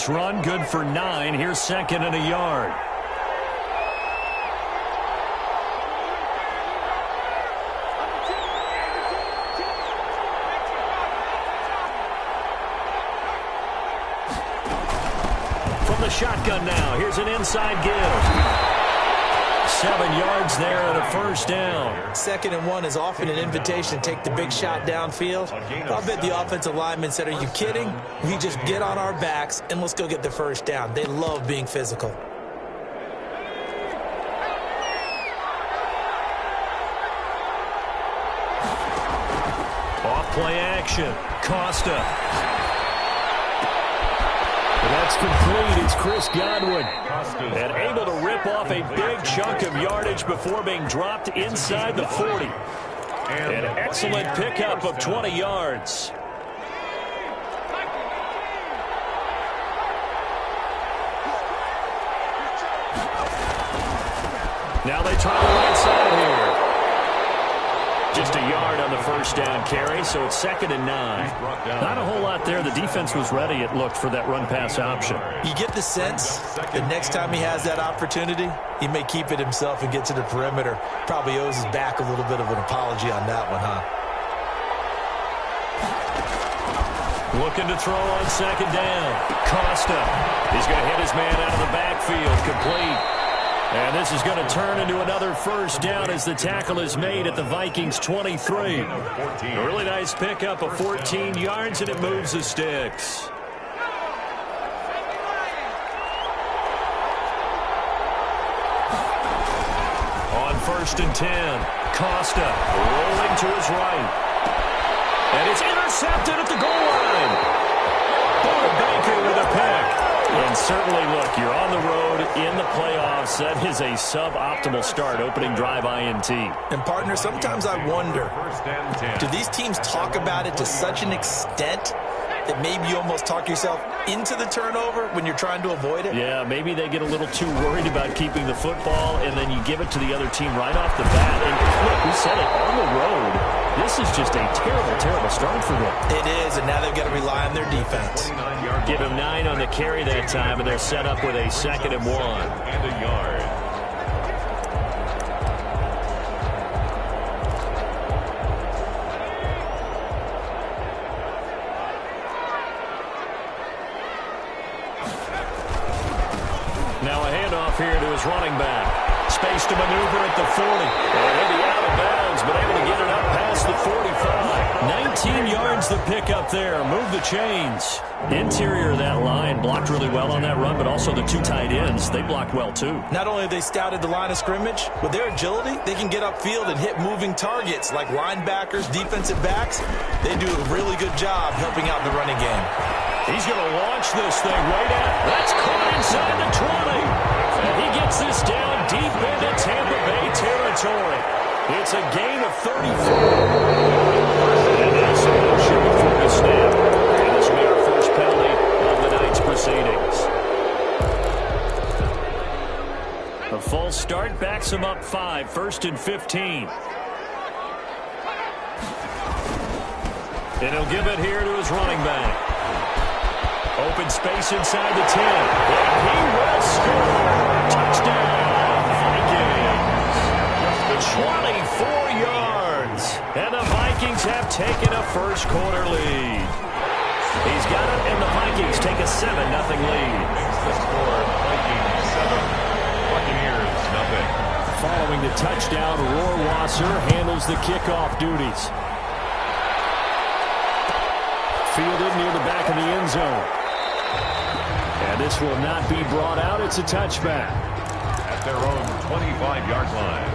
this run, good for 9. Here's second and a yard. From the shotgun now, here's an inside give. 7 yards there and a first down. 2nd and 1 is often an invitation to take the big shot downfield. I'll bet the offensive lineman said, are you kidding? We just get on our backs and let's go get the first down. They love being physical. Off play action. Costa. And that's complete. It's Chris Godwin. And able to rip off a big chunk of yardage before being dropped inside the 40. An excellent pickup of 20 yards. Now they try the right side here. Just a yard on the first down carry, so it's 2nd and 9. Not a whole lot there. The defense was ready, it looked, for that run-pass option. You get the sense that next time he has that opportunity, he may keep it himself and get to the perimeter. Probably owes his back a little bit of an apology on that one, huh? Looking to throw on 2nd down. Costa. He's going to hit his man out of the backfield. Complete. And this is going to turn into another first down as the tackle is made at the Vikings 23. A really nice pickup of 14 yards, and it moves the sticks. On 1st and 10, Costa rolling to his right. And it's intercepted at the goal line. Baker with a pick. And certainly, look, you're on the road in the playoffs. That is a suboptimal start, opening drive INT. And, partner, sometimes I wonder, do these teams talk about it to such an extent that maybe you almost talk yourself into the turnover when you're trying to avoid it? Yeah, maybe they get a little too worried about keeping the football, and then you give it to the other team right off the bat. And, look, we said it, on the road, this is just a terrible, terrible start for them. It is, and now they've got to rely on their defense. Give him 9 on the carry that time, and they're set up with a 2nd and 1. And a yard. Now a handoff here to his running back. Space to maneuver at the 40. And he'll be out of bounds, but able to get it up past the 45. 19 yards the pick up there. Move the chains. Interior of that line blocked really well on that run, but also the 2 tight ends, they blocked well too. Not only have they scouted the line of scrimmage, with their agility, they can get upfield and hit moving targets like linebackers, defensive backs. They do a really good job helping out in the running game. He's going to launch this thing right at. That's caught inside the 20. And he gets this down deep into Tampa Bay territory. It's a gain of 34. And that's a motion before the snap. And this will be our first penalty of the night's proceedings. A false start backs him up 5. 1st and 15. And he'll give it here to his running back. Open space inside the 10. And he will score. Touchdown, Vikings. 24 yards. And the Vikings have taken a first-quarter lead. He's got it, and the Vikings take a 7-0 lead. The score, Vikings 7, Buccaneers 0. Following the touchdown, Rohrwasser handles the kickoff duties. Fielded near the back of the end zone. And this will not be brought out. It's a touchback. At their own 25-yard line.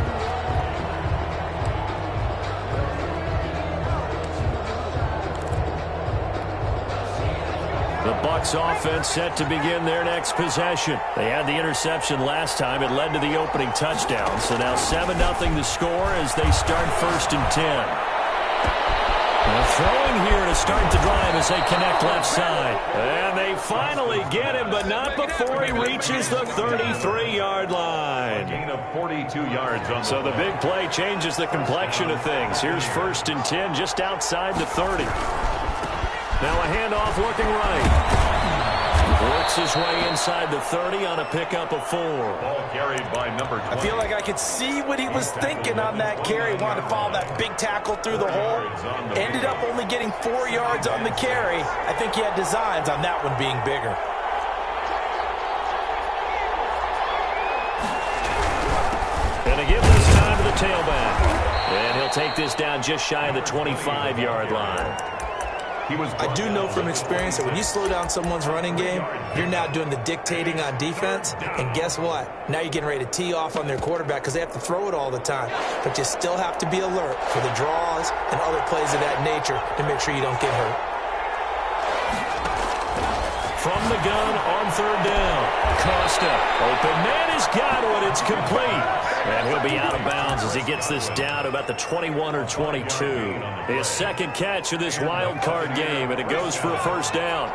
The Bucs offense set to begin their next possession. They had the interception last time. It led to the opening touchdown. So now 7-0 the score as they start 1st and 10. Now throwing here to start the drive as they connect left side. And they finally get him, but not before he reaches the 33-yard line. Gain of 42 yards on So the big play changes the complexion of things. Here's 1st and 10 just outside the 30. Now a handoff looking right. Works his way inside the 30 on a pickup of 4. Ball carried by number 20. I feel like I could see what he was thinking on that carry. Wanted to follow that big tackle through the hole. Ended up only getting 4 yards on the carry. I think he had designs on that one being bigger. Gonna give this time to the tailback. And he'll take this down just shy of the 25-yard line. I do know from experience that when you slow down someone's running game, you're now doing the dictating on defense. And guess what? Now you're getting ready to tee off on their quarterback because they have to throw it all the time. But you still have to be alert for the draws and other plays of that nature to make sure you don't get hurt. From the gun on third down. Costa. Open man has got it. It's complete. And he'll be out of bounds as he gets this down to about the 21 or 22. His second catch of this wild card game, and it goes for a first down.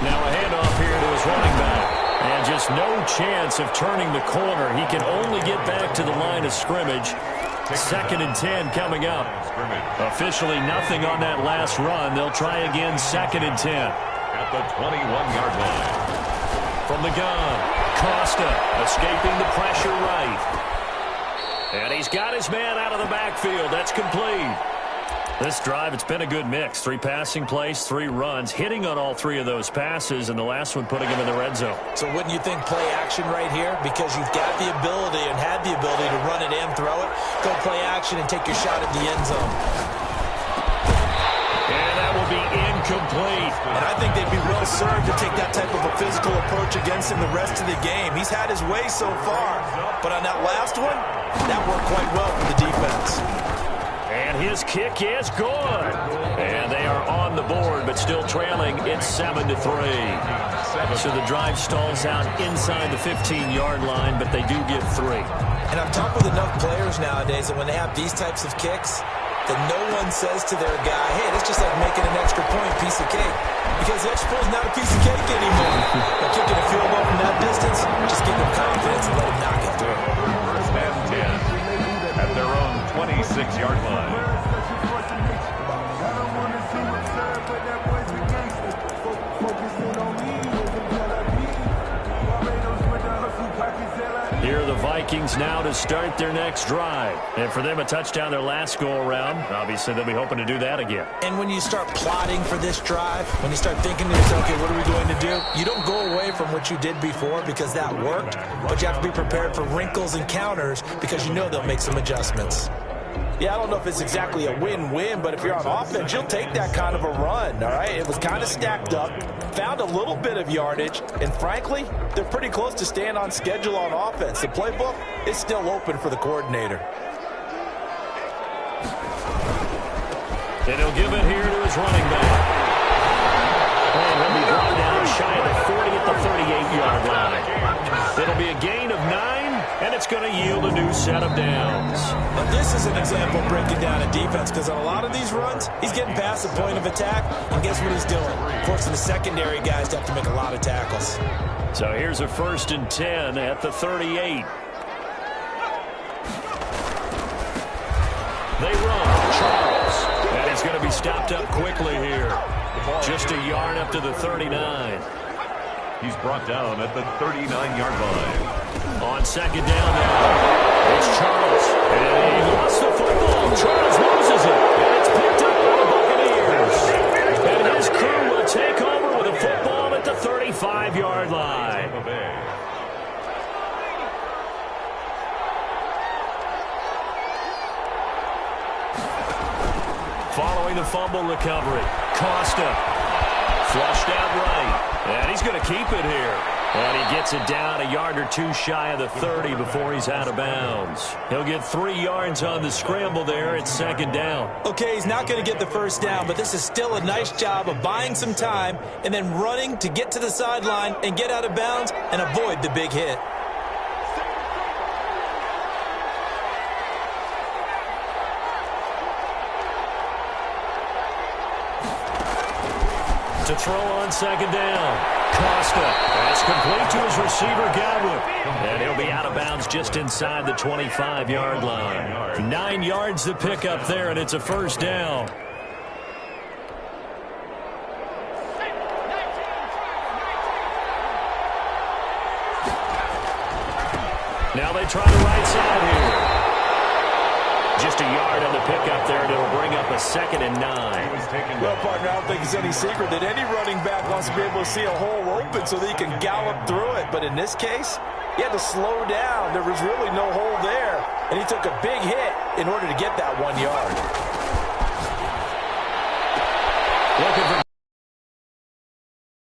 Now a handoff here to his running back. And just no chance of turning the corner. He can only get back to the line of scrimmage. 2nd and 10 coming up. Officially nothing on that last run. They'll try again 2nd and 10. At the 21-yard line. From the gun, Costa escaping the pressure right. And he's got his man out of the backfield. That's complete. This drive, it's been a good mix. 3 passing plays, 3 runs, hitting on all 3 of those passes, and the last one putting him in the red zone. So wouldn't you think play action right here? Because you've got the ability and had the ability to run it and throw it. Go play action and take your shot at the end zone. And that will be incomplete. And I think they'd be well served to take that type of a physical approach against him the rest of the game. He's had his way so far, but on that last one, that worked quite well for the defense. And his kick is good. And they are on the board, but still trailing. It's 7-3. So the drive stalls out inside the 15-yard line, but they do get 3. And I've talked with enough players nowadays that when they have these types of kicks, that no one says to their guy, hey, that's just like making an extra point piece of cake. Because the extra point is not a piece of cake anymore. By kicking a field goal from that distance, just give them confidence and let them knock it through. First and 10 at their own 26-yard line. Here are the Vikings now to start their next drive. And for them, a touchdown their last go-around. Obviously, they'll be hoping to do that again. And when you start plotting for this drive, when you start thinking to yourself, okay, what are we going to do? You don't go away from what you did before because that worked, but you have to be prepared for wrinkles and counters because you know they'll make some adjustments. Yeah, I don't know if it's exactly a win-win, but if you're on offense, you'll take that kind of a run, all right? It was kind of stacked up, found a little bit of yardage, and frankly, they're pretty close to staying on schedule on offense. The playbook is still open for the coordinator. And he'll give it here to his running back. And he'll be brought down shy of the 40 at the 38-yard line. It'll be a gain of 9. And it's going to yield a new set of downs. Now this is an example of breaking down a defense because on a lot of these runs, he's getting past the point of attack, and guess what he's doing? Forcing the secondary guys to have to make a lot of tackles. So here's a 1st and 10 at the 38. They run. Charles. And he's going to be stopped up quickly here. Just a yard up to the 39. He's brought down at the 39-yard line. On 2nd down now, it's Charles. And he lost the football. Charles loses it. And it's picked up by the Buccaneers. And his crew will take over with a football at the 35-yard line. Following the fumble recovery, Costa flushed out right. And he's going to keep it here. And he gets it down a yard or 2 shy of the 30 before he's out of bounds. He'll get 3 yards on the scramble there. It's 2nd down. Okay, he's not going to get the first down, but this is still a nice job of buying some time and then running to get to the sideline and get out of bounds and avoid the big hit. To throw on 2nd down. Acosta. That's complete to his receiver, Godwin. And he'll be out of bounds just inside the 25-yard line. 9 yards to pick up there, and it's a first down. Now they try the right side here. Just a yard on the pickup there, and it'll bring up a 2nd and 9. Well, partner, I don't think it's any secret that any running back wants to be able to see a hole open so that he can gallop through it. But in this case, he had to slow down. There was really no hole there, and he took a big hit in order to get that 1 yard. Looking for...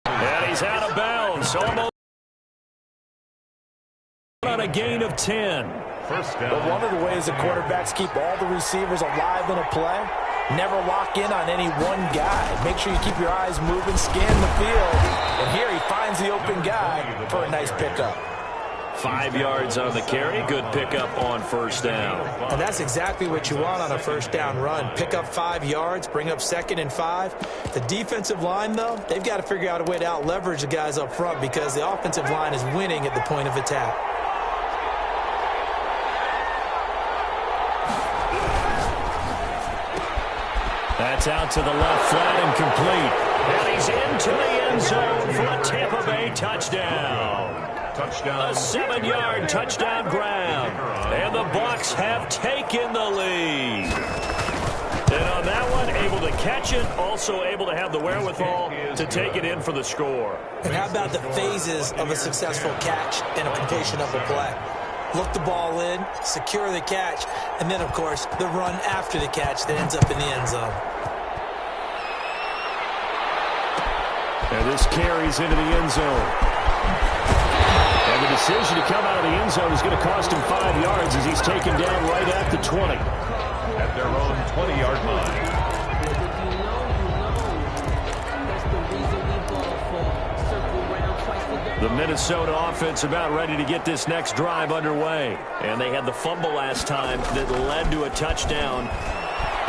And he's out of bounds. Almost on a gain of 10. First down. But one of the ways that quarterbacks keep all the receivers alive in a play, never lock in on any one guy. Make sure you keep your eyes moving, scan the field. And here he finds the open guy for a nice pickup. 5 yards on the carry. Good pickup on first down. And that's exactly what you want on a first down run. Pick up 5 yards, bring up 2nd and 5. The defensive line, though, they've got to figure out a way to out-leverage the guys up front because the offensive line is winning at the point of attack. That's out to the left, flat and complete. And he's into the end zone for a Tampa Bay touchdown. Touchdown. A 7-yard touchdown grab. And the Bucs have taken the lead. And on that one, able to catch it, also able to have the wherewithal to take it in for the score. And how about the phases of a successful catch and a completion of a play? Look the ball in, secure the catch, and then, of course, the run after the catch that ends up in the end zone. And this carries into the end zone. And the decision to come out of the end zone is going to cost him 5 yards as he's taken down right at the 20. At their own 20-yard line. The Minnesota offense about ready to get this next drive underway. And they had the fumble last time that led to a touchdown.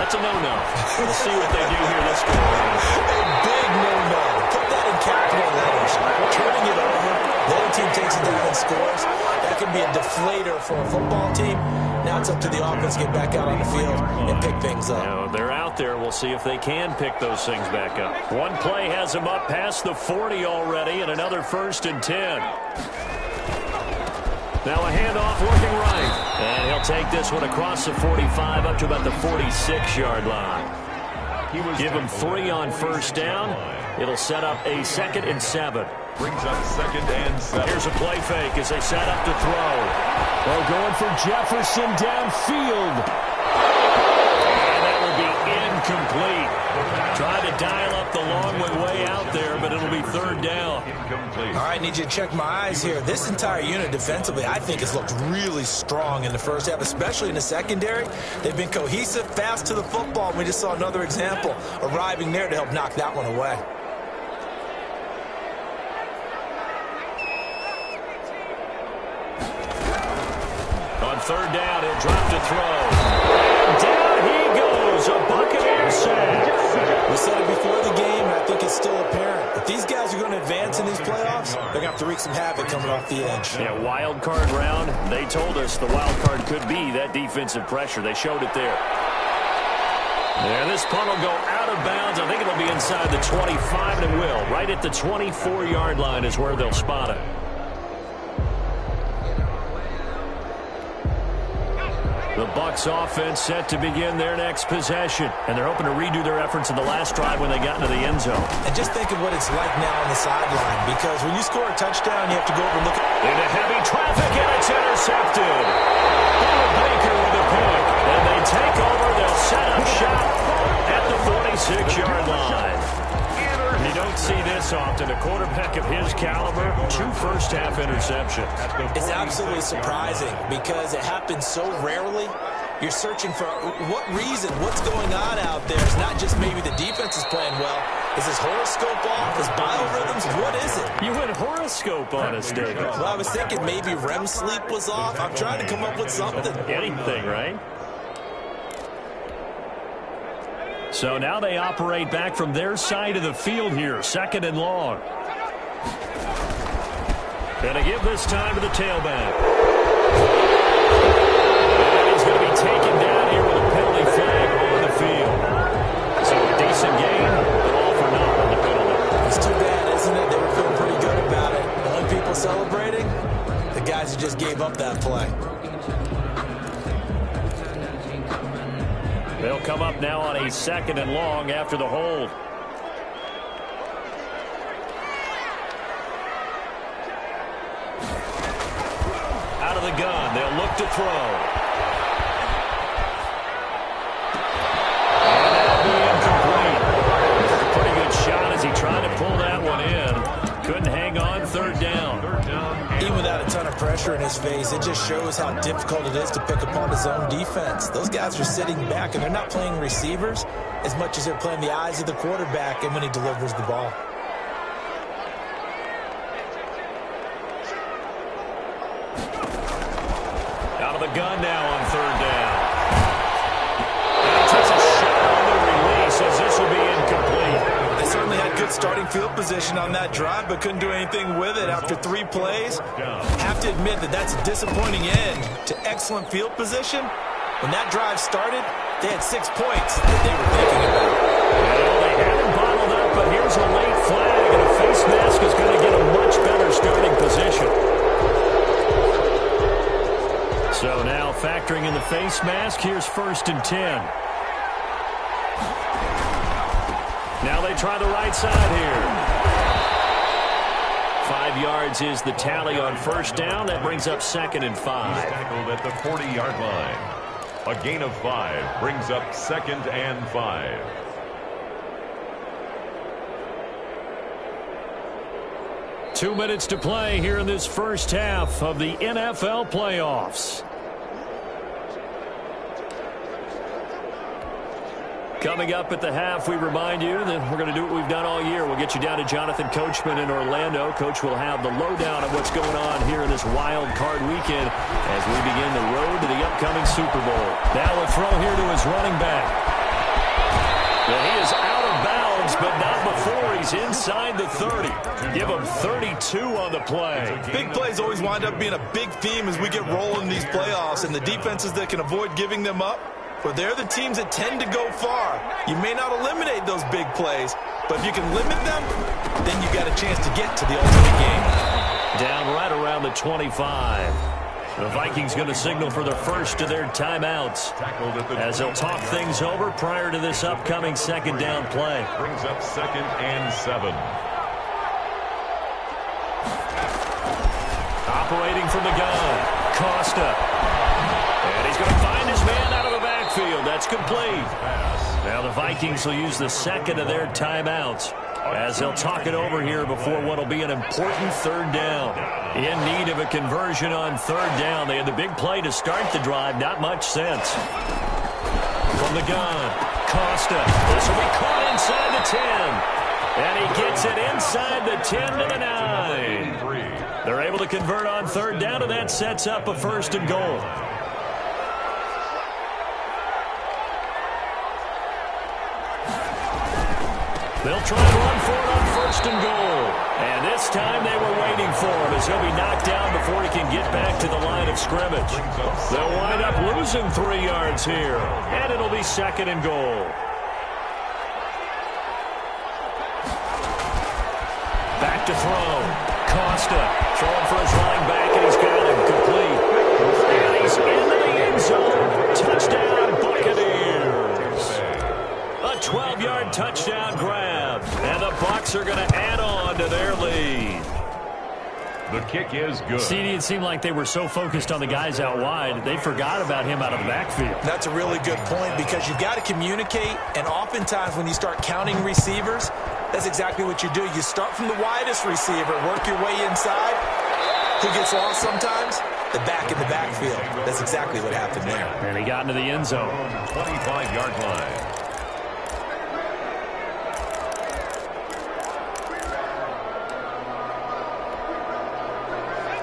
That's a no-no. We'll see what they do here this game. A big no-no. Put that in capital letters. Turning it over, the other team takes it down and scores. That can be a deflator for a football team. Now it's up to the offense to get back out on the field and pick things up. Now, they're out there. We'll see if they can pick those things back up. One play has them up past the 40 already, and another 1st and 10. Now a handoff working right. And he'll take this one across the 45 up to about the 46-yard line. Give him 3 on first down. It'll set up a 2nd and 7. Brings up 2nd and 7. Here's a play fake as they set up to throw. They're going for Jefferson downfield. And that will be incomplete. Tried to dial up the long way out there, but it'll be 3rd down. Incomplete. All right, need you to check my eyes here. This entire unit defensively, I think, has looked really strong in the first half, especially in the secondary. They've been cohesive, fast to the football. We just saw another example arriving there to help knock that one away. On 3rd down, he'll drop to throw. And down he goes, a Buccaneer sack. We said it before the game, and I think it's still apparent. If these guys are going to advance in these playoffs, they're going to have to wreak some havoc coming off the edge. Yeah, wild card round. They told us the wild card could be that defensive pressure. They showed it there. And this punt will go out of bounds. I think it'll be inside the 25, and it will. Right at the 24-yard line is where they'll spot it. The Bucs offense set to begin their next possession. And they're hoping to redo their efforts in the last drive when they got into the end zone. And just think of what it's like now on the sideline. Because when you score a touchdown, you have to go over and look at... Into heavy traffic, and it's intercepted. Baker with the pick. And they take over. They'll set up shop at the 46-yard line. You don't see this often. A quarterback of his caliber, 2 first-half interceptions. It's absolutely surprising because it happens so rarely. You're searching for what reason, what's going on out there. It's not just maybe the defense is playing well. Is his horoscope off? His biorhythms? What is it? You went horoscope on us, David. Well, I was thinking maybe REM sleep was off. I'm trying to come up with something. Anything, right? So now they operate back from their side of the field here, 2nd and long. Gonna give this time to the tailback. And he's going to be taken down here with a penalty flag on the field. So a decent game, but all for naught on the penalty. It's too bad, isn't it? They were feeling pretty good about it. The only people celebrating, the guys who just gave up that play. They'll come up now on a 2nd and long after the hold. Out of the gun, they'll look to throw. And that'll be incomplete. A pretty good shot as he tried to pull that one in. Couldn't hang on, 3rd down. Even without a ton of pressure in his face, it just shows how difficult it is to pick apart his own defense. Those guys are sitting back, and they're not playing receivers as much as they're playing the eyes of the quarterback and when he delivers the ball. Out of the gun now on 3rd down. And he takes a shot on the release as this will be incomplete. They certainly had good starting field position on that drive, but couldn't do anything with it after 3 plays. Have to admit that that's a disappointing end to excellent field position. When that drive started, they had 6 points that they were thinking about. Well, they had him bottled up, but here's a late flag, and a face mask is going to get a much better starting position. So now factoring in the face mask, here's 1st and 10. Now they try the right side here. 5 yards is the tally on 1st down. That brings up 2nd and 5. Tackled at the 40-yard line. A gain of 5 brings up 2nd and 5. Two minutes to play here in this first half of the NFL playoffs. Coming up at the half, we remind you that we're going to do what we've done all year. We'll get you down to Jonathan Coachman in Orlando. Coach will have the lowdown of what's going on here in this wild card weekend as we begin the road to the upcoming Super Bowl. Now a throw here to his running back. Well, he is out of bounds, but not before he's inside the 30. Give him 32 on the play. Big plays always wind up being a big theme as we get rolling in these playoffs, and the defenses that can avoid giving them up, but they're the teams that tend to go far. You may not eliminate those big plays, but if you can limit them, then you got a chance to get to the ultimate game. Down right around the 25. The Vikings going to signal for the first of their timeouts as they'll talk things over prior to this upcoming 2nd down play. Brings up 2nd and 7. Operating from the gun, Costa. And he's going to find his man out of the backfield. That's complete. Now the Vikings will use the 2nd of their timeouts as they'll talk it over here before what will be an important 3rd down. In need of a conversion on 3rd down. They had the big play to start the drive. Not much sense. From the gun, Costa. This will be caught inside the 10. And he gets it inside the 10 to the 9. They're able to convert on 3rd down, and that sets up a 1st and goal. They'll try and run for it on 1st and goal. And this time they were waiting for him as he'll be knocked down before he can get back to the line of scrimmage. They'll wind up losing 3 yards here. And it'll be 2nd and goal. Back to throw. Costa throwing for his running back, and he's got him complete. And he's into the end zone. Touchdown, Buccaneers. A 12-yard touchdown grab. And the Bucs are going to add on to their lead. The kick is good. CD, it seemed like they were so focused on the guys out wide, they forgot about him out of the backfield. That's a really good point because you've got to communicate, and oftentimes when you start counting receivers, that's exactly what you do. You start from the widest receiver, work your way inside. Who gets lost sometimes? The back in the backfield. That's exactly what happened there. And he got into the end zone. 25-yard line.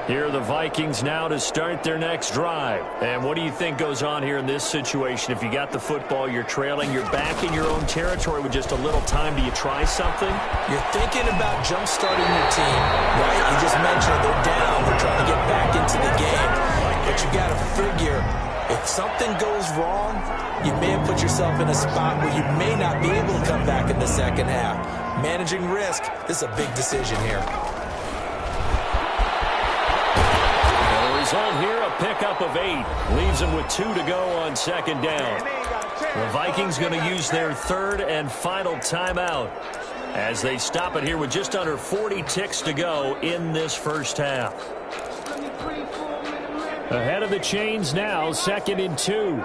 Here are the Vikings now to start their next drive. And what do you think goes on here in this situation? If you got the football, you're trailing, you're back in your own territory with just a little time. Do you try something? You're thinking about jump-starting your team, right? You just mentioned they're down. They're trying to get back into the game. But you got to figure, if something goes wrong, you may have put yourself in a spot where you may not be able to come back in the second half. Managing risk, this is a big decision here. Result here, a pickup of 8. Leaves them with 2 to go on second down. The Vikings going to use their third and final timeout as they stop it here with just under 40 ticks to go in this first half. Ahead of the chains now, 2nd and 2.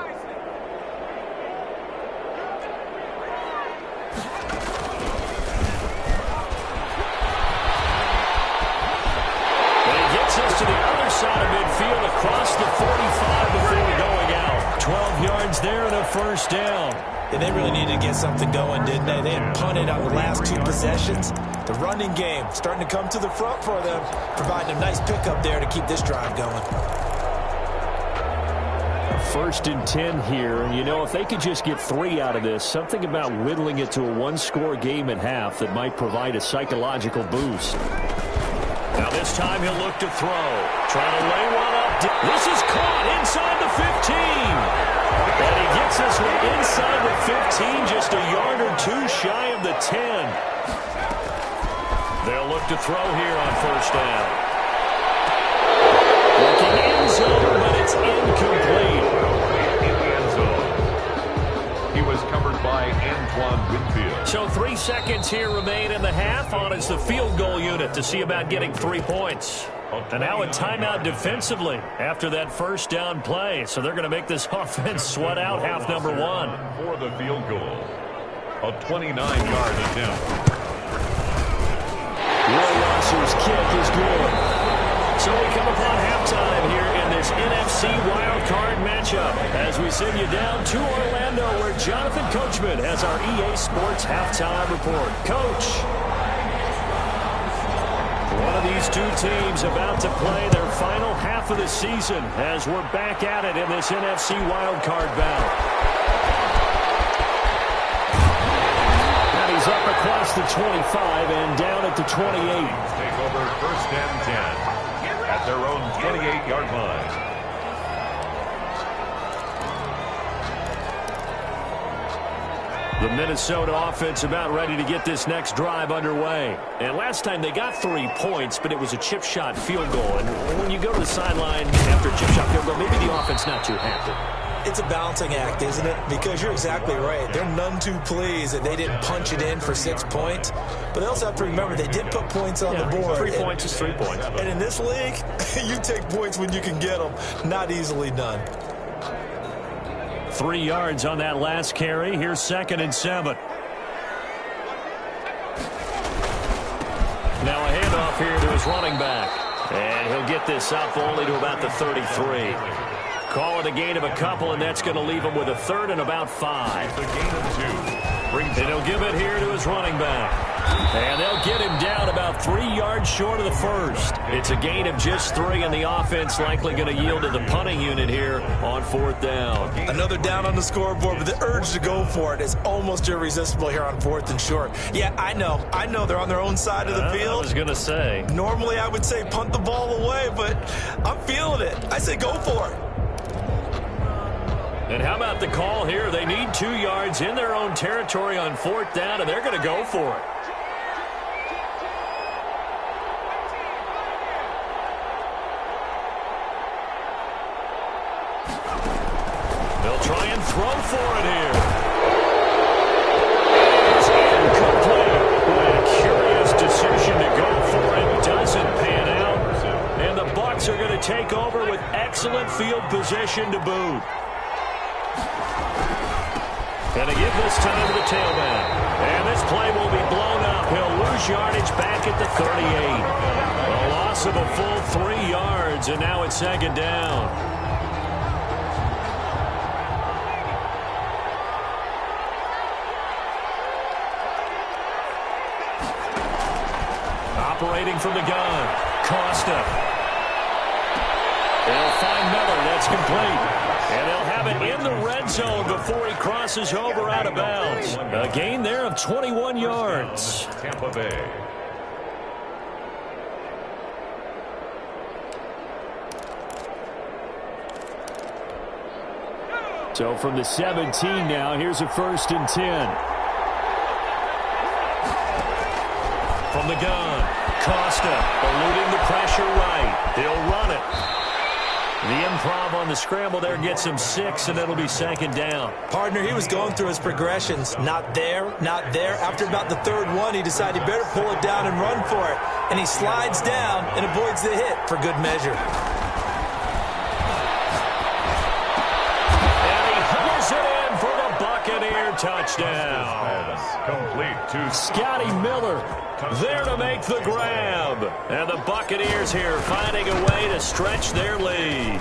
To the other side of midfield across the 45 before going out. 12 yards there and a first down. And they really needed to get something going, didn't they? They had punted on the last 2 possessions. The running game starting to come to the front for them, providing a nice pickup there to keep this drive going. 1st and 10 here. And, you know, if they could just get 3 out of this, something about whittling it to a 1-score game at half that might provide a psychological boost. Now this time he'll look to throw. Trying to lay one up. This is caught inside the 15. And he gets this one inside the 15, just a yard or 2 shy of the 10. They'll look to throw here on first down. Looking end zone, but it's incomplete. In the end zone. He was covered by Antoine Winfield. So 3 seconds here remain in the half on as the field goal unit to see about getting 3 points. And now a timeout defensively after that first down play. So they're going to make this offense sweat out half number 1. For the field goal. A 29-yard attempt. Will Rosser's kick is good. So we come upon halftime here in this NFC wildcard matchup as we send you down to Orlando where Jonathan Coachman has our EA Sports halftime report. Coach, one of these 2 teams about to play their final half of the season as we're back at it in this NFC wildcard bout. And he's up across the 25 and down at the 28. Take over 1st and 10. At their own 28-yard line. The Minnesota offense about ready to get this next drive underway. And last time they got 3 points, but it was a chip shot field goal. And when you go to the sideline after a chip shot field goal, maybe the offense not too happy. It's a balancing act, isn't it? Because you're exactly right. They're none too pleased that they didn't punch it in for 6 points. But they also have to remember they did put points on the board. 3 points is 3 points. And in this league, you take points when you can get them. Not easily done. 3 yards on that last carry. Here's 2nd and 7. Now a handoff here to his running back. And he'll get this up only to about the 33. Call it a gain of a couple, and that's going to leave him with a 3rd and about 5. The gain of 2. And he'll give it here to his running back. And they'll get him down about 3 yards short of the first. It's a gain of just 3, and the offense likely going to yield to the punting unit here on 4th down. Another down on the scoreboard, but the urge to go for it is almost irresistible here on 4th and short. Yeah, I know they're on their own side of the field. I was going to say. Normally I would say punt the ball away, but I'm feeling it. I say go for it. And how about the call here? They need 2 yards in their own territory on 4th down, and they're going to go for it. They'll try and throw for it here. It's incomplete. A curious decision to go for it. Doesn't pan out. And the Bucs are going to take over with excellent field position to boot. And they give this time to the tailback. And this play will be blown up. He'll lose yardage back at the 38. A loss of a full 3 yards, and now it's 2nd down. Operating from the gun, Costa. They'll find Miller. That's complete. And they'll have it in the red zone before he crosses over out of bounds. A gain there of 21 yards. Tampa Bay. So from the 17 now, here's a 1st and 10. From the gun, Costa eluding the pressure right. He'll run it. The improv on the scramble there gets him 6, and it'll be 2nd down. Partner, he was going through his progressions. Not there, not there. After about the 3rd one, he decided he better pull it down and run for it. And he slides down and avoids the hit for good measure. Touchdown. Complete to Scotty Miller there to make the grab. And the Buccaneers here finding a way to stretch their lead.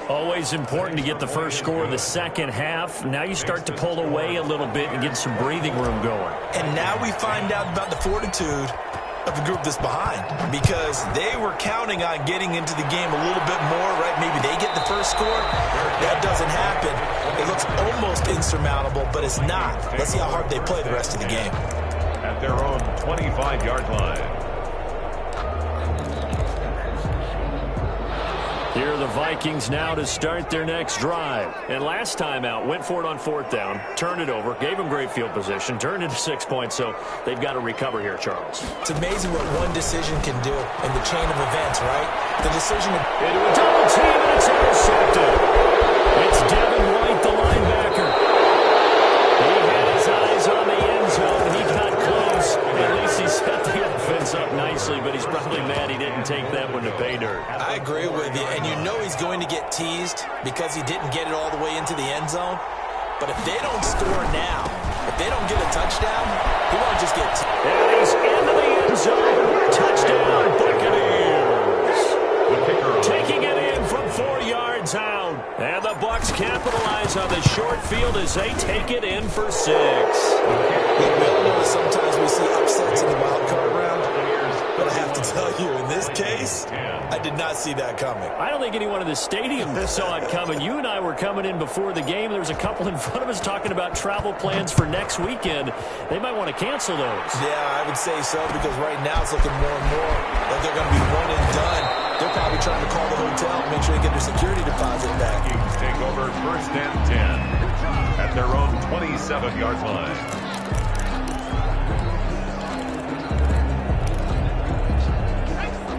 Always important to get the first score of the second half. Now you start to pull away a little bit and get some breathing room going. And now we find out about the fortitude of the group that's behind, because they were counting on getting into the game a little bit more, right? Maybe they get the first score. That doesn't happen. It looks almost insurmountable, but it's not. Let's see how hard they play the rest of the game. at their own 25-yard line. Here are the Vikings now to start their next drive. And last time out, went for it on 4th down, turned it over, gave them great field position, turned it to 6 points, so they've got to recover here, Charles. It's amazing what one decision can do in the chain of events, right? The decision to... Into a double team, and it's intercepted. It's Devin White, the linebacker. He had his eyes on the end zone. He got close. At least he set the offense up nicely, but he's probably mad he didn't take that one to pay dirt. I agree with you, and you know he's going to get teased because he didn't get it all the way into the end zone. But if they don't score now, if they don't get a touchdown, he won't just get... And he's into the end zone. Touchdown, Buccaneers. Taking it in from 4 yards out. And the Bucs capitalize on the short field as they take it in for 6. We all know that sometimes we see upsets in the wild card round. But I have to tell you, in this case, I did not see that coming. I don't think anyone in the stadium saw it coming. You and I were coming in before the game. There was a couple in front of us talking about travel plans for next weekend. They might want to cancel those. Yeah, I would say so, because right now it's looking more and more like they're going to be one and done. They're probably trying to call the hotel, make sure they get their security deposit back. Vikings take over 1st and 10 at their own 27-yard line.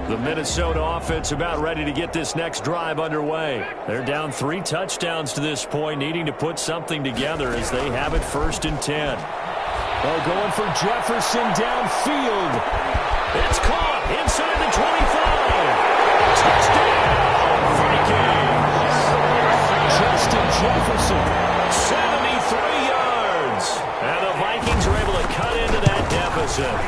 The Minnesota offense about ready to get this next drive underway. They're down 3 touchdowns to this point, needing to put something together as they have it 1st and 10. They're going for Jefferson downfield. It's caught inside the 25. Touchdown, Vikings. Justin Jefferson, 73 yards. And the Vikings are able to cut into that deficit.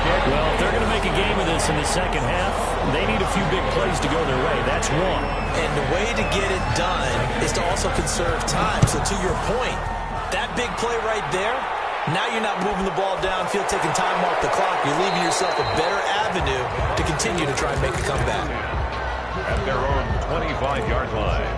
Well, if they're going to make a game of this in the second half, they need a few big plays to go their way. That's one. And the way to get it done is to also conserve time. So to your point, that big play right there, now you're not moving the ball downfield, taking time off the clock. You're leaving yourself a better avenue to continue to try and make a comeback. At their own 25-yard line.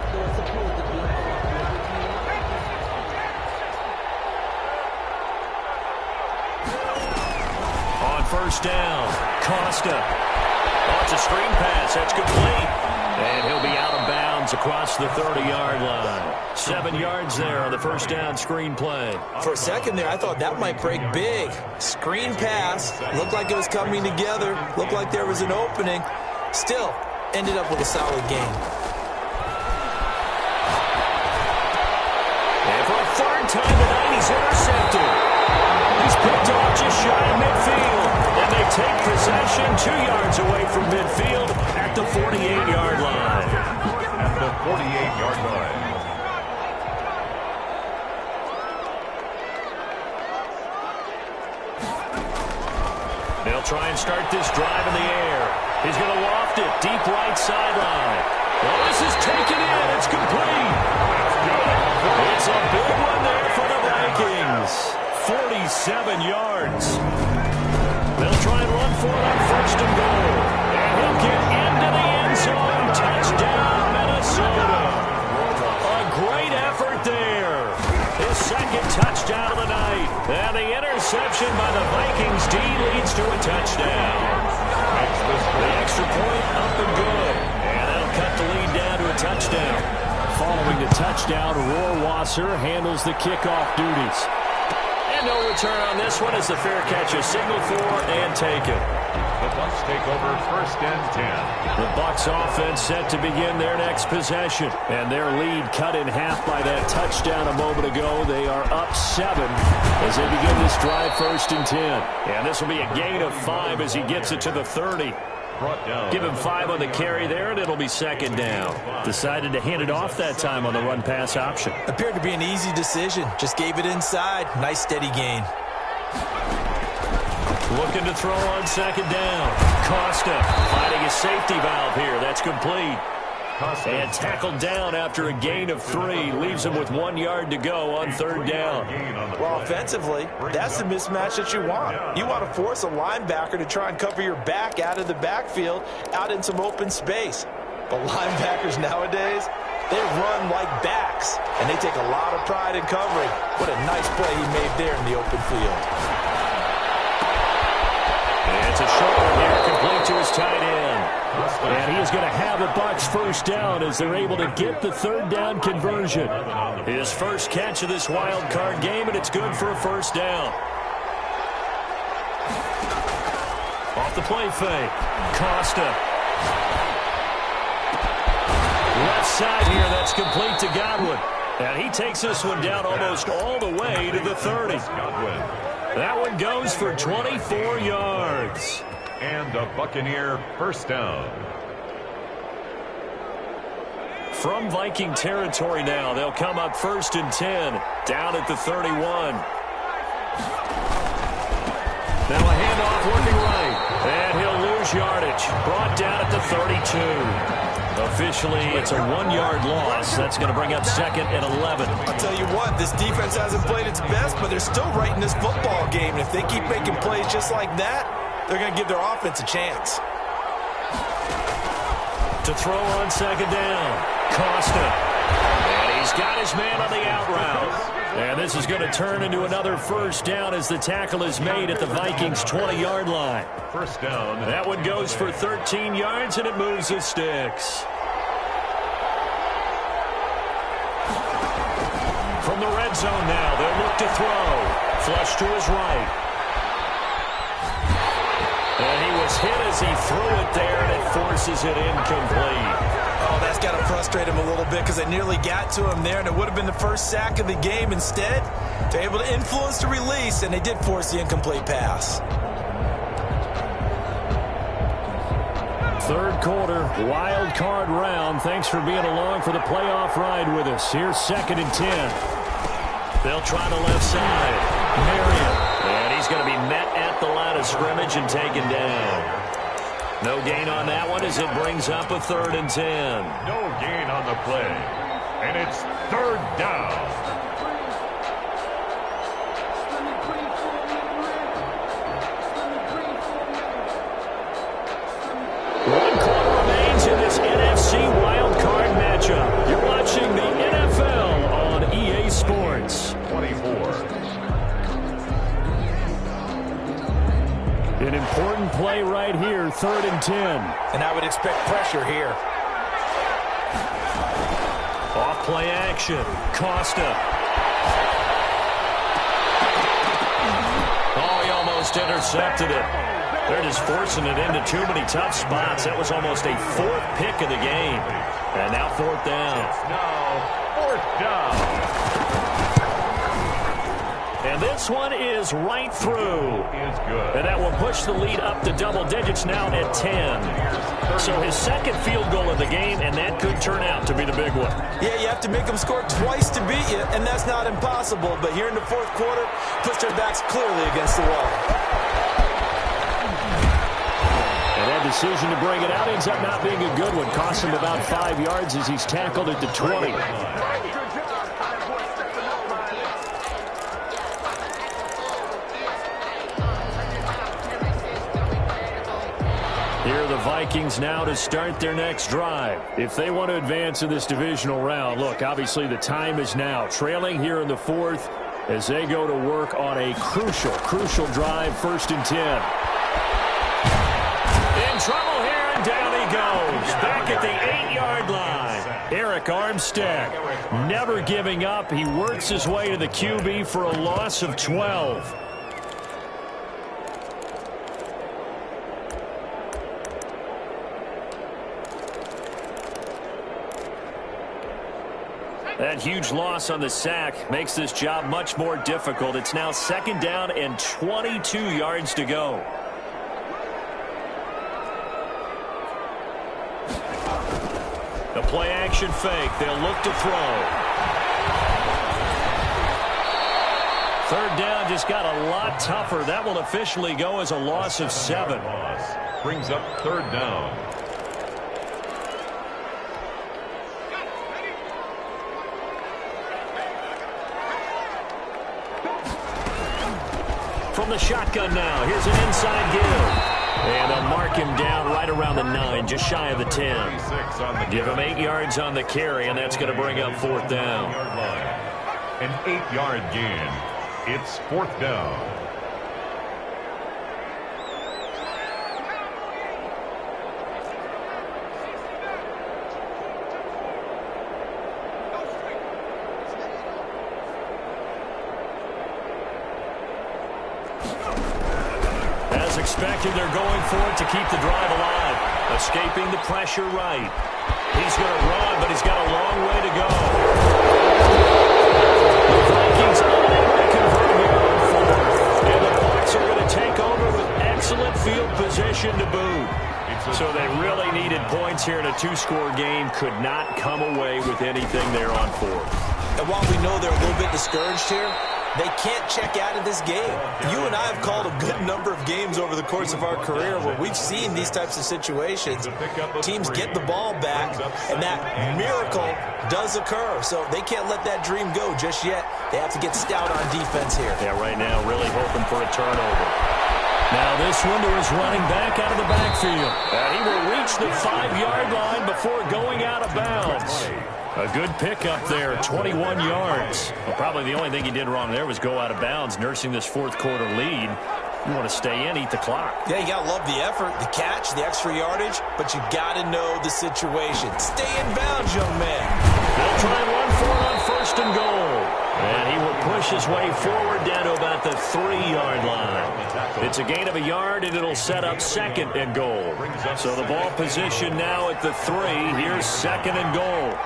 1st down, Costa. Oh, it's a screen pass. That's complete. And he'll be out of bounds across the 30-yard line. 7 yards there on the 1st down screen play. For a second there, I thought that might break big. Screen pass. Looked like it was coming together. Looked like there was an opening. Still, ended up with a solid game. And for a 3rd time tonight, he's intercepted. He's picked off just shy of midfield. And they take possession 2 yards away from midfield at the 48-yard line. At the 48-yard line. They'll try and start this drive in the air. He's going to loft it deep right sideline. Well, this is taken in. It's complete. It's a big one there for the Vikings. 47 yards. They'll try and run for it on 1st and goal. And he'll get into the end second touchdown of the night. And the interception by the Vikings D leads to a touchdown. The extra point up and good. And that'll cut the lead down to a touchdown. Following the touchdown, Rohrwasser handles the kickoff duties. And no return on this one as the fair catch is signaled for and taken. The Bucs take over 1st and 10. The Bucs offense set to begin their next possession. And their lead cut in half by that touchdown a moment ago. They are up 7 as they begin this drive 1st and 10. And this will be a gain of 5 as he gets it to the 30. Give him 5 on the carry there, and it'll be 2nd down. Decided to hand it off that time on the run-pass option. Appeared to be an easy decision. Just gave it inside. Nice steady gain. Looking to throw on 2nd down. Costa finding a safety valve here. That's complete. And tackled down after a gain of 3. Leaves him with 1 yard to go on 3rd down. Well, offensively, that's the mismatch that you want. You want to force a linebacker to try and cover your back out of the backfield, out in some open space. But linebackers nowadays, they run like backs, and they take a lot of pride in covering. What a nice play he made there in the open field. And it's a short one here, complete to his tight end. And he is going to have the Bucs 1st down as they're able to get the 3rd down conversion. His first catch of this wild card game, and it's good for a 1st down. Off the play fake. Costa. Left side here, that's complete to Godwin. And he takes this one down almost all the way to the 30. That one goes for 24 yards. And a Buccaneer 1st down. From Viking territory now, they'll come up 1st and 10, down at the 31. Now a handoff working right, and he'll lose yardage. Brought down at the 32. Officially, it's a 1-yard loss. That's going to bring up 2nd and 11. I'll tell you what, this defense hasn't played its best, but they're still right in this football game. And if they keep making plays just like that, they're going to give their offense a chance. To throw on 2nd down, Costa. And he's got his man on the out route. And this is going to turn into another 1st down as the tackle is made at the Vikings' 20-yard line. 1st down. That one goes for 13 yards, and it moves the sticks. From the red zone now, they'll look to throw. Flush to his right. And he was hit as he threw it there, and it forces it incomplete. Oh, that's got to frustrate him a little bit because they nearly got to him there, and it would have been the first sack of the game. Instead, they're able to influence the release, and they did force the incomplete pass. 3rd quarter, wild card round. Thanks for being along for the playoff ride with us. Here's 2nd and 10. They'll try the left side. Marion. And he's going to be met at the line of scrimmage and taken down. No gain on that one as it brings up a 3rd and 10. No gain on the play. And it's 3rd down. One quarter remains in this NFC wildcard matchup. You're watching the NFL on EA Sports. 24. An important play right here, 3rd and 10. And I would expect pressure here. Off play action. Costa. Oh, he almost intercepted it. They're just forcing it into too many tough spots. That was almost a 4th pick of the game. And now 4th down. Now 4th down. And this one is right through. Is good. And that will push the lead up to double digits now at 10. So his 2nd field goal of the game, and that could turn out to be the big one. Yeah, you have to make them score twice to beat you, and that's not impossible. But here in the 4th quarter, puts their backs clearly against the wall. And that decision to bring it out ends up not being a good one. Cost him about 5 yards as he's tackled at the 20. Here are the Vikings now to start their next drive. If they want to advance in this divisional round, look, obviously the time is now. Trailing here in the 4th, as they go to work on a crucial drive, 1st and 10. In trouble here, and down he goes. Back at the 8-yard line. Eric Armstead never giving up. He works his way to the QB for a loss of 12. That huge loss on the sack makes this job much more difficult. It's now 2nd down and 22 yards to go. The play action fake. They'll look to throw. 3rd down just got a lot tougher. That will officially go as a loss of 7. Brings up 3rd down. From the shotgun now. Here's an inside give. And they'll mark him down right around the 9, just shy of the 10. Give him 8 yards on the carry, and that's going to bring up 4th down. An 8-yard gain. It's 4th down. As expected, they're going for it to keep the drive alive. Escaping the pressure right. He's going to run, but he's got a long way to go. The Vikings unable to convert here on 4th. And the Bucs are going to take over with excellent field position to boot. So they really needed points here in a 2-score game. Could not come away with anything there on 4th. And while we know they're a little bit discouraged here, they can't check out of this game. You and I have called a good number of games over the course of our career where we've seen these types of situations. Teams get the ball back, and that miracle does occur. So they can't let that dream go just yet. They have to get stout on defense here. Yeah, right now really hoping for a turnover. Now this one to his running back out of the backfield. And he will reach the 5-yard line before going out of bounds. A good pickup there, 21 yards. Well, probably the only thing he did wrong there was go out of bounds, nursing this 4th quarter lead. You want to stay in, eat the clock. Yeah, you got to love the effort, the catch, the extra yardage, but you got to know the situation. Stay in bounds, young man. They'll try and run for it on 1st and goal. And he will push his way forward down to about the 3-yard line. It's a gain of a yard, and it'll set up 2nd and goal. So the ball position now at the 3. Here's 2nd and goal.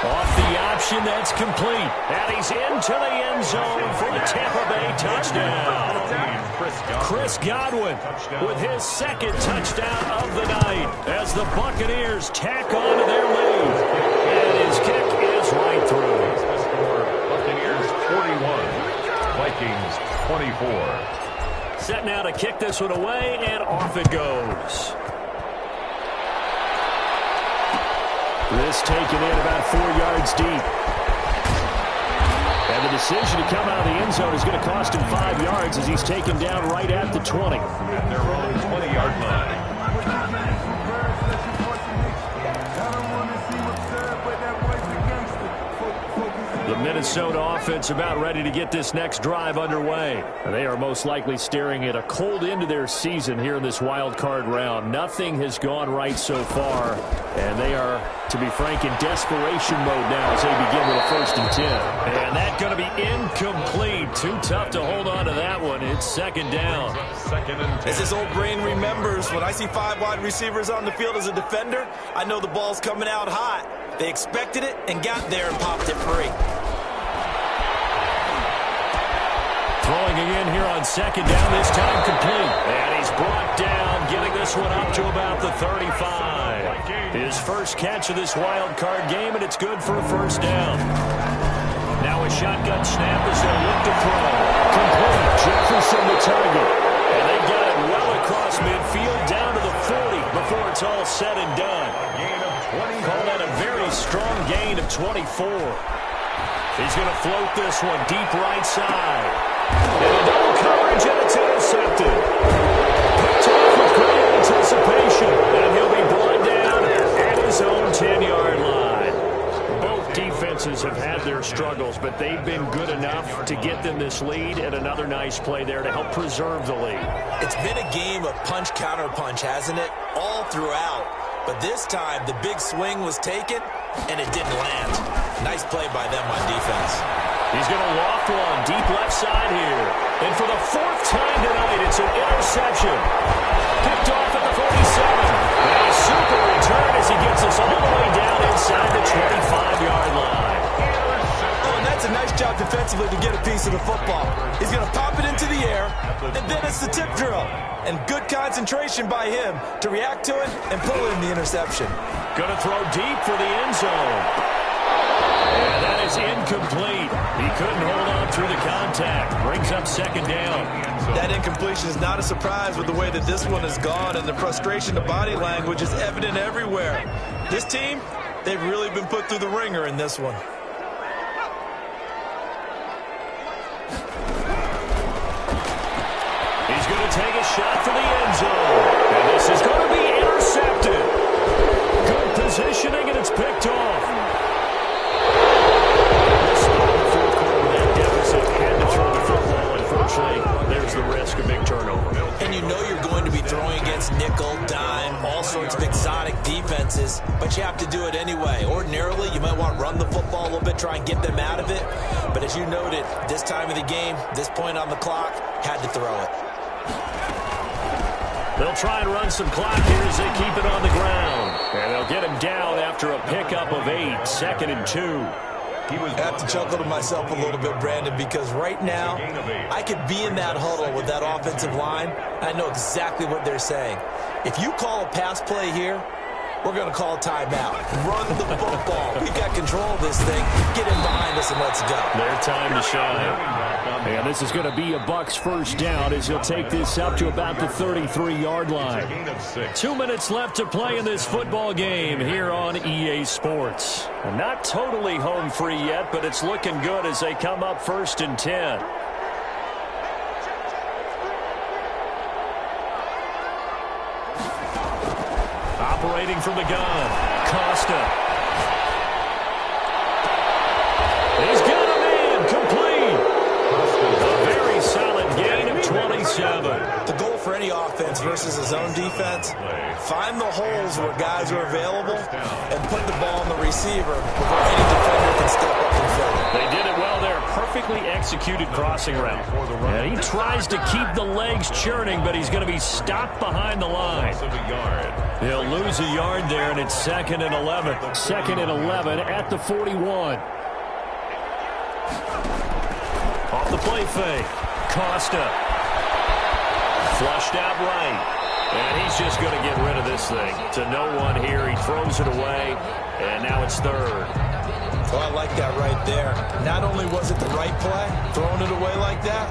Off the option, that's complete. And he's into the end zone for the Tampa Bay touchdown. Chris Godwin with his 2nd touchdown of the night as the Buccaneers tack on to their lead. And his kick is right through. Buccaneers 41, Vikings 24. Set now to kick this one away, and off it goes. This taken in about 4 yards deep. And the decision to come out of the end zone is going to cost him 5 yards as he's taken down right at the 20. At their own 20-yard line. The Minnesota offense about ready to get this next drive underway. And they are most likely staring at a cold end to their season here in this wild card round. Nothing has gone right so far, and they are, to be frank, in desperation mode now as they begin with a 1st and 10. And that's going to be incomplete. Too tough to hold on to that one. It's 2nd down. 2nd and 10. As his old brain remembers, when I see 5 wide receivers on the field as a defender, I know the ball's coming out hot. They expected it and got there and popped it free. Throwing again here on 2nd down, this time complete. And he's brought down, getting this one up to about the 35. His first catch of this wild card game, and it's good for a 1st down. Now a shotgun snap as they look to throw. Complete. Jefferson the target. And they got it well across midfield down to the 40 before it's all said and done. Call that a very strong gain of 24. He's going to float this one deep right side. And a double coverage, and it's intercepted. Picked off with great anticipation. And he'll be brought down at his own 10-yard line. struggles, but they've been good enough to get them this lead, and another nice play there to help preserve the lead. It's been a game of punch-counter-punch, hasn't it? All throughout. But this time, the big swing was taken, and it didn't land. Nice play by them on defense. He's going to loft one deep left side here. And for the fourth time tonight, it's an interception. Picked off at the 47. And a super return as he gets us all the way down inside the 25-yard line. Oh, and that's a nice job defensively to get a piece of the football. He's going to pop it into the air, and then it's the tip drill. And good concentration by him to react to it and pull in the interception. Going to throw deep for the end zone. And that is incomplete. He couldn't hold on through the contact. Brings up second down. That incompletion is not a surprise with the way that this one has gone, and the frustration, the body language is evident everywhere. This team, they've really been put through the ringer in this one. He's going to take a shot for the end zone. And this is going to be intercepted. Good positioning, and it's picked off. There's the risk of big turnover. And you know you're going to be throwing against nickel, dime, all sorts of exotic defenses, but you have to do it anyway. Ordinarily, you might want to run the football a little bit, try and get them out of it. But as you noted, this time of the game, this point on the clock, had to throw it. They'll try and run some clock here as they keep it on the ground. And they'll get him down after a pickup of 8, 2nd and 2. I have to chuckle to myself a little bit, Brandon, because right now I could be in that huddle with that offensive line. I know exactly what they're saying. If you call a pass play here, we're going to call a timeout. Run the football. We've got control of this thing. Get in behind us and let's go. Their time to shine. And this is going to be a Bucs first down as he'll take this up to about the 33-yard line. 2 minutes left to play in this football game here on EA Sports. Not totally home free yet, but it's looking good as they come up 1st and 10. Operating from the gun, Costa. He's got a man, complete. A very solid gain of 27. The goal for any offense versus his own defense, find the holes where guys are available and put the ball on the receiver before any defender can step up and fill it. They did it well there. Perfectly executed crossing route. And he tries to keep the legs churning, but he's going to be stopped behind the line. He'll lose a yard there, and it's 2nd and 11. 2nd and 11 at the 41. Off the play fake. Costa. Flushed out right. And he's just going to get rid of this thing. To no one here. He throws it away, and now it's 3rd. Oh, I like that right there. Not only was it the right play, throwing it away like that,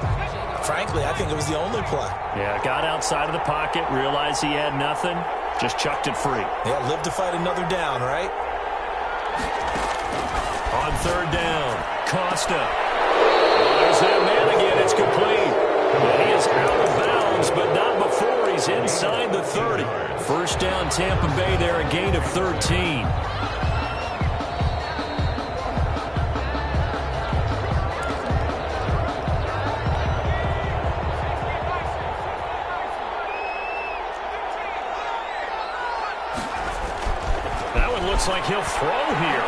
frankly, I think it was the only play. Yeah, got outside of the pocket, realized he had nothing, just chucked it free. Yeah, live to fight another down, right? On 3rd down, Costa. There's that man again. It's complete. And he is out of bounds, but not before he's inside the 30. 1st down, Tampa Bay there, a gain of 13. Looks like he'll throw here.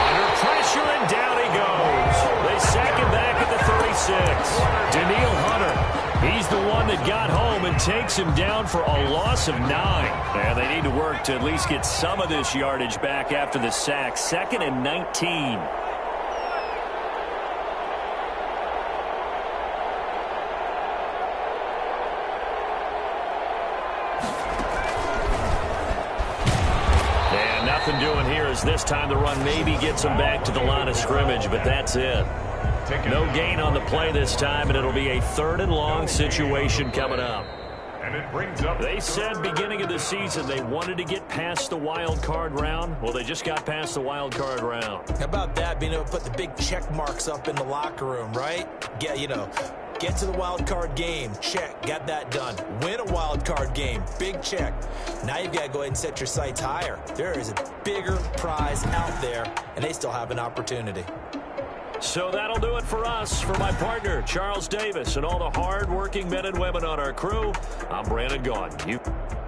Under pressure, and down he goes. They sack him back at the 36. Daniil Hunter, he's the one that got home and takes him down for a loss of 9. And they need to work to at least get some of this yardage back after the sack. 2nd and 19. Nothing doing here as this time the run maybe gets him back to the line of scrimmage, but that's it. No gain on the play this time, and it'll be a 3rd and long situation coming up. And it brings up. They said beginning of the season they wanted to get past the wild card round. Well, they just got past the wild card round. How about that, being able to put the big check marks up in the locker room, right? Yeah, you know, Get to the wild card game. Check. Got that done. Win a wild card game. Big check. Now you've got to go ahead and set your sights higher. There is a bigger prize out there, and they still have an opportunity. So that'll do it for us. For my partner, Charles Davis, and all the hard-working men and women on our crew, I'm Brandon Gaudin.